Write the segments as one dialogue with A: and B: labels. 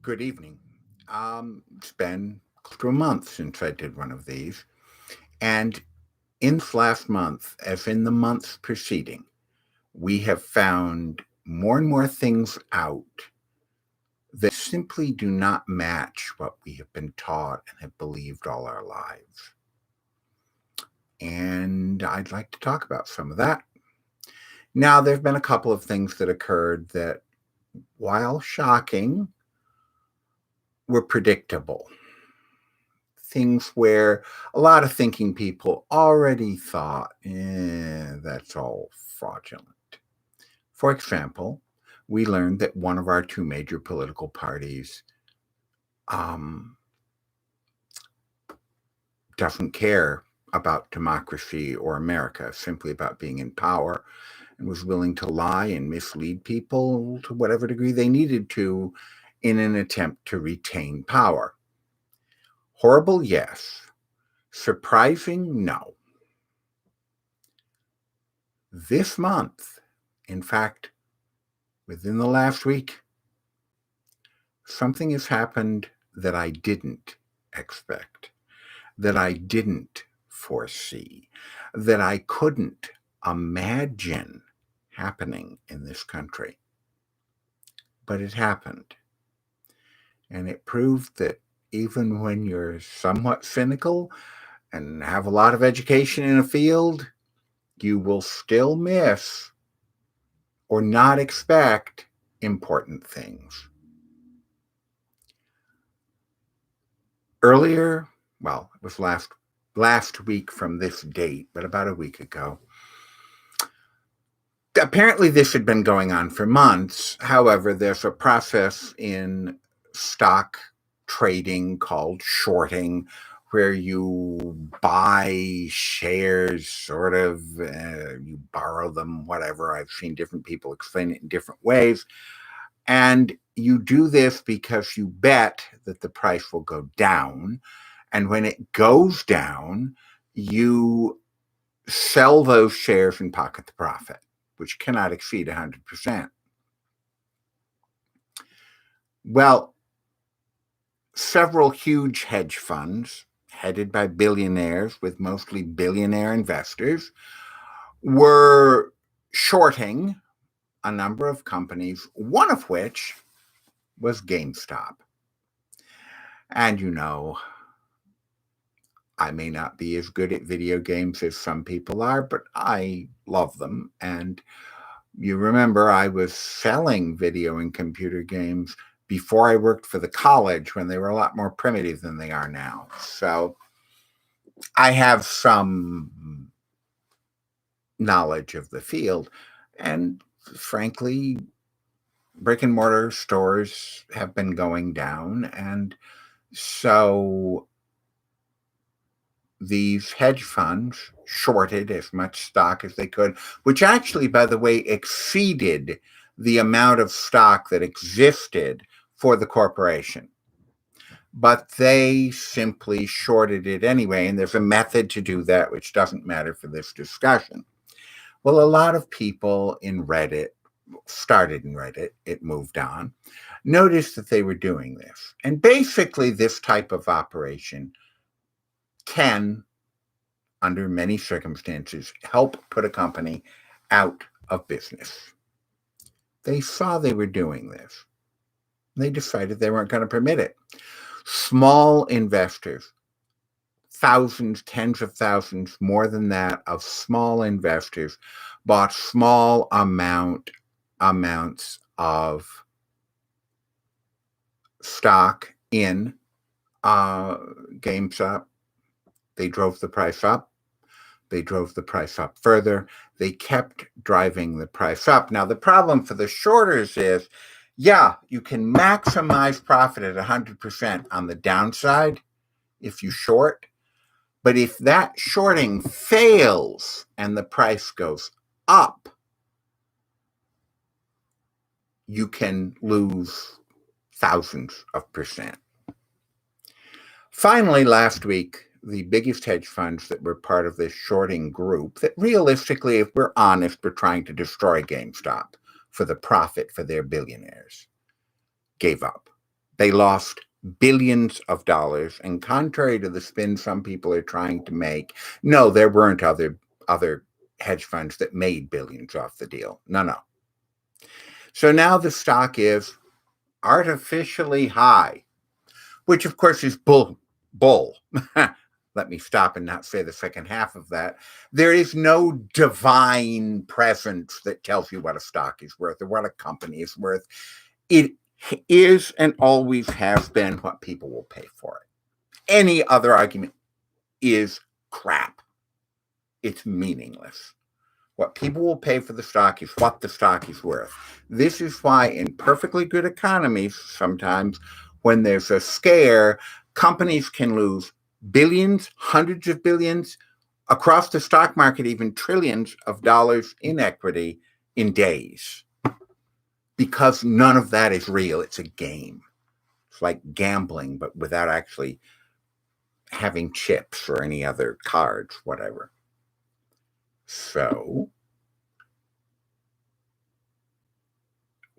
A: Good evening. It's been close to a month since I did one of these. And in this last month, as in the months preceding, we have found more and more things out that simply do not match what we have been taught and have believed all our lives. And I'd like to talk about some of that. Now, there have been a couple of things that occurred that, while shocking, were predictable. Things where a lot of thinking people already thought, that's all fraudulent. For example, we learned that one of our two major political parties doesn't care about democracy or America, simply about being in power, and was willing to lie and mislead people to whatever degree they needed to in an attempt to retain power. Horrible, yes. Surprising, no. This month, in fact, within the last week, something has happened that I didn't expect, that I didn't foresee, that I couldn't imagine happening in this country. But it happened. And it proved that even when you're somewhat cynical and have a lot of education in a field, you will still miss or not expect important things. Earlier, well, it was last week from this date, but about a week ago, apparently this had been going on for months. However, there's a process in stock trading called shorting, where you buy shares, sort of, you borrow them, whatever. I've seen different people explain it in different ways. And you do this because you bet that the price will go down. And when it goes down, you sell those shares and pocket the profit, which cannot exceed 100%. Well, several huge hedge funds, headed by billionaires with mostly billionaire investors, were shorting a number of companies, one of which was GameStop. And I may not be as good at video games as some people are, but I love them. And you remember I was selling video and computer games before I worked for the college, when they were a lot more primitive than they are now. So I have some knowledge of the field. And frankly, brick and mortar stores have been going down. And so these hedge funds shorted as much stock as they could, which actually, by the way, exceeded the amount of stock that existed for the corporation. But they simply shorted it anyway, and there's a method to do that, which doesn't matter for this discussion. Well, a lot of people in Reddit, started in Reddit, it moved on, noticed that they were doing this. And basically, this type of operation can, under many circumstances, help put a company out of business. They saw they were doing this. They decided they weren't going to permit it. Small investors, thousands, tens of thousands, more than that, of small investors bought small amounts of stock in GameStop. They drove the price up. They drove the price up further. They kept driving the price up. Now, the problem for the shorters is, yeah, you can maximize profit at 100% on the downside if you short. But if that shorting fails and the price goes up, you can lose thousands of percent. Finally, last week, the biggest hedge funds that were part of this shorting group, that realistically, if we're honest, were trying to destroy GameStop for the profit for their billionaires, gave up. They lost billions of dollars, and contrary to the spin some people are trying to make, no, there weren't other hedge funds that made billions off the deal. No. So now the stock is artificially high, which of course is bull. Let me stop and not say the second half of that. There is no divine presence that tells you what a stock is worth or what a company is worth. It is and always has been what people will pay for it. Any other argument is crap. It's meaningless. What people will pay for the stock is what the stock is worth. This is why in perfectly good economies, sometimes when there's a scare, companies can lose billions, hundreds of billions, across the stock market, even trillions of dollars in equity in days. Because none of that is real. It's a game. It's like gambling, but without actually having chips or any other cards, whatever. So,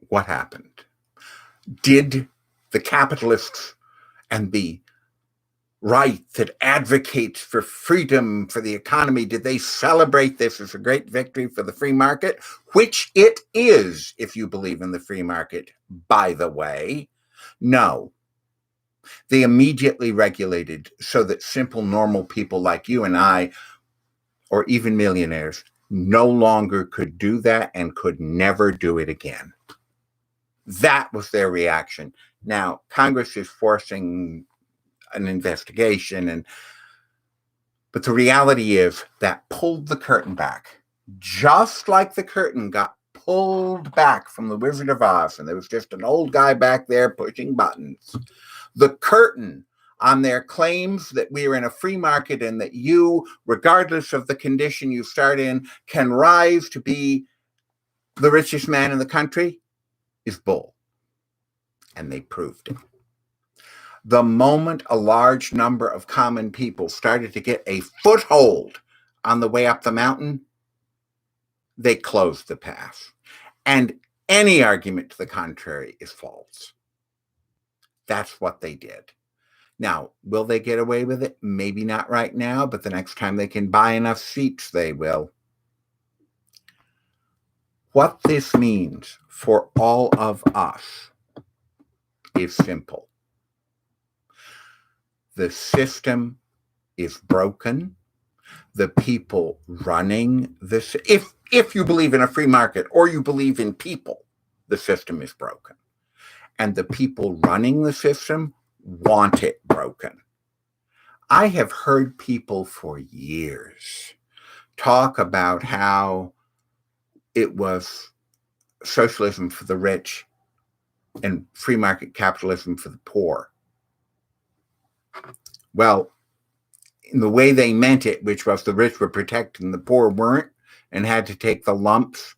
A: what happened? Did the capitalists and the right that advocates for freedom for the economy, did they celebrate this as a great victory for the free market? Which it is, if you believe in the free market, by the way. No. They immediately regulated so that simple, normal people like you and I, or even millionaires, no longer could do that and could never do it again. That was their reaction. Now, Congress is forcing an investigation, but the reality is that pulled the curtain back, just like the curtain got pulled back from the Wizard of Oz, and there was just an old guy back there pushing buttons. The curtain on their claims that we are in a free market and that you, regardless of the condition you start in, can rise to be the richest man in the country is bull. And they proved it. The moment a large number of common people started to get a foothold on the way up the mountain, they closed the path. And any argument to the contrary is false. That's what they did. Now, will they get away with it? Maybe not right now, but the next time they can buy enough seats, they will. What this means for all of us is simple. The system is broken. The people running this, if you believe in a free market or you believe in people, the system is broken. And the people running the system want it broken. I have heard people for years talk about how it was socialism for the rich and free market capitalism for the poor. Well, in the way they meant it, which was the rich were protected and the poor weren't and had to take the lumps,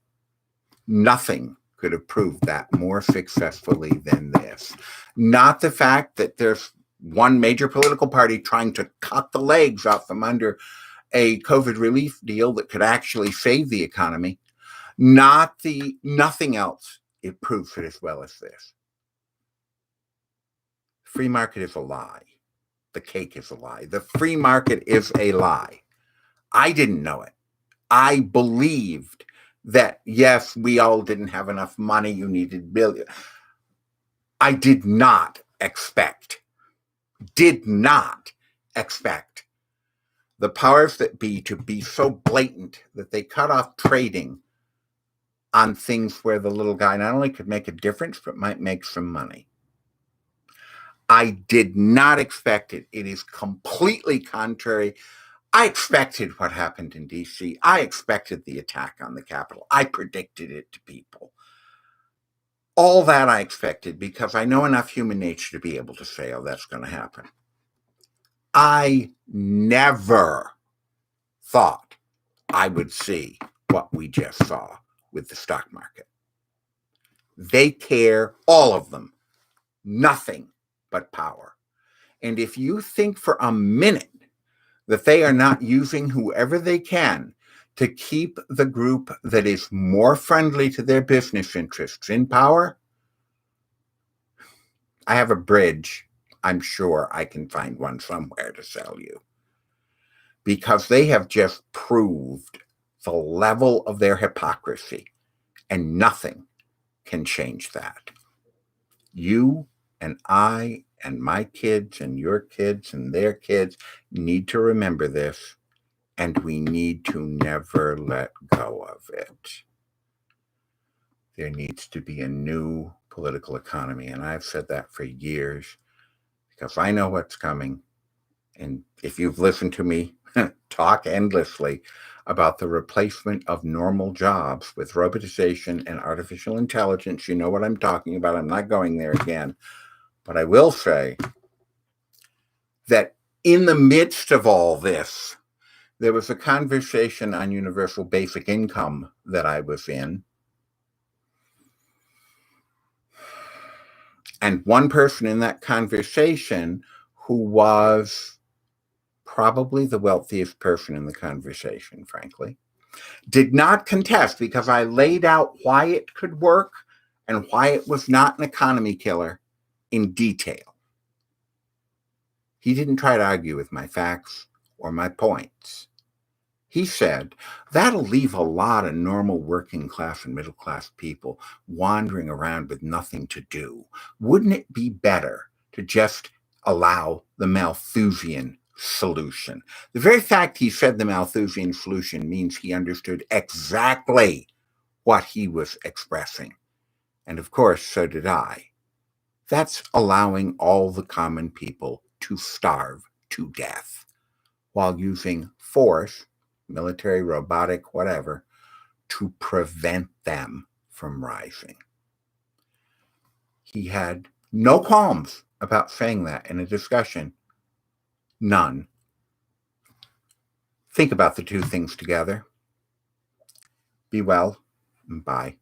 A: nothing could have proved that more successfully than this. Not the fact that there's one major political party trying to cut the legs off from under a COVID relief deal that could actually save the economy. Nothing else. It proves it as well as this. Free market is a lie. The cake is a lie. The free market is a lie. I didn't know it. I believed that, yes, we all didn't have enough money. You needed billions. I did not expect the powers that be to be so blatant that they cut off trading on things where the little guy not only could make a difference, but might make some money. I did not expect it. It is completely contrary. I expected what happened in DC. I expected the attack on the Capitol. I predicted it to people. All that I expected because I know enough human nature to be able to say, oh, that's going to happen. I never thought I would see what we just saw with the stock market. They care, all of them, nothing but power. And if you think for a minute that they are not using whoever they can to keep the group that is more friendly to their business interests in power, I have a bridge. I'm sure I can find one somewhere to sell you, because they have just proved the level of their hypocrisy, and nothing can change that. You and I and my kids and your kids and their kids need to remember this, and we need to never let go of it. There needs to be a new political economy, and I've said that for years because I know what's coming. And if you've listened to me talk endlessly about the replacement of normal jobs with robotization and artificial intelligence, you know what I'm talking about. I'm not going there again. But I will say that in the midst of all this, there was a conversation on universal basic income that I was in. And one person in that conversation, who was probably the wealthiest person in the conversation, frankly, did not contest, because I laid out why it could work and why it was not an economy killer in detail. He didn't try to argue with my facts or my points. He said, that'll leave a lot of normal working class and middle class people wandering around with nothing to do. Wouldn't it be better to just allow the Malthusian solution? The very fact he said the Malthusian solution means he understood exactly what he was expressing. And of course, so did I. That's allowing all the common people to starve to death while using force, military, robotic, whatever, to prevent them from rising. He had no qualms about saying that in a discussion. None. Think about the two things together. Be well, and bye.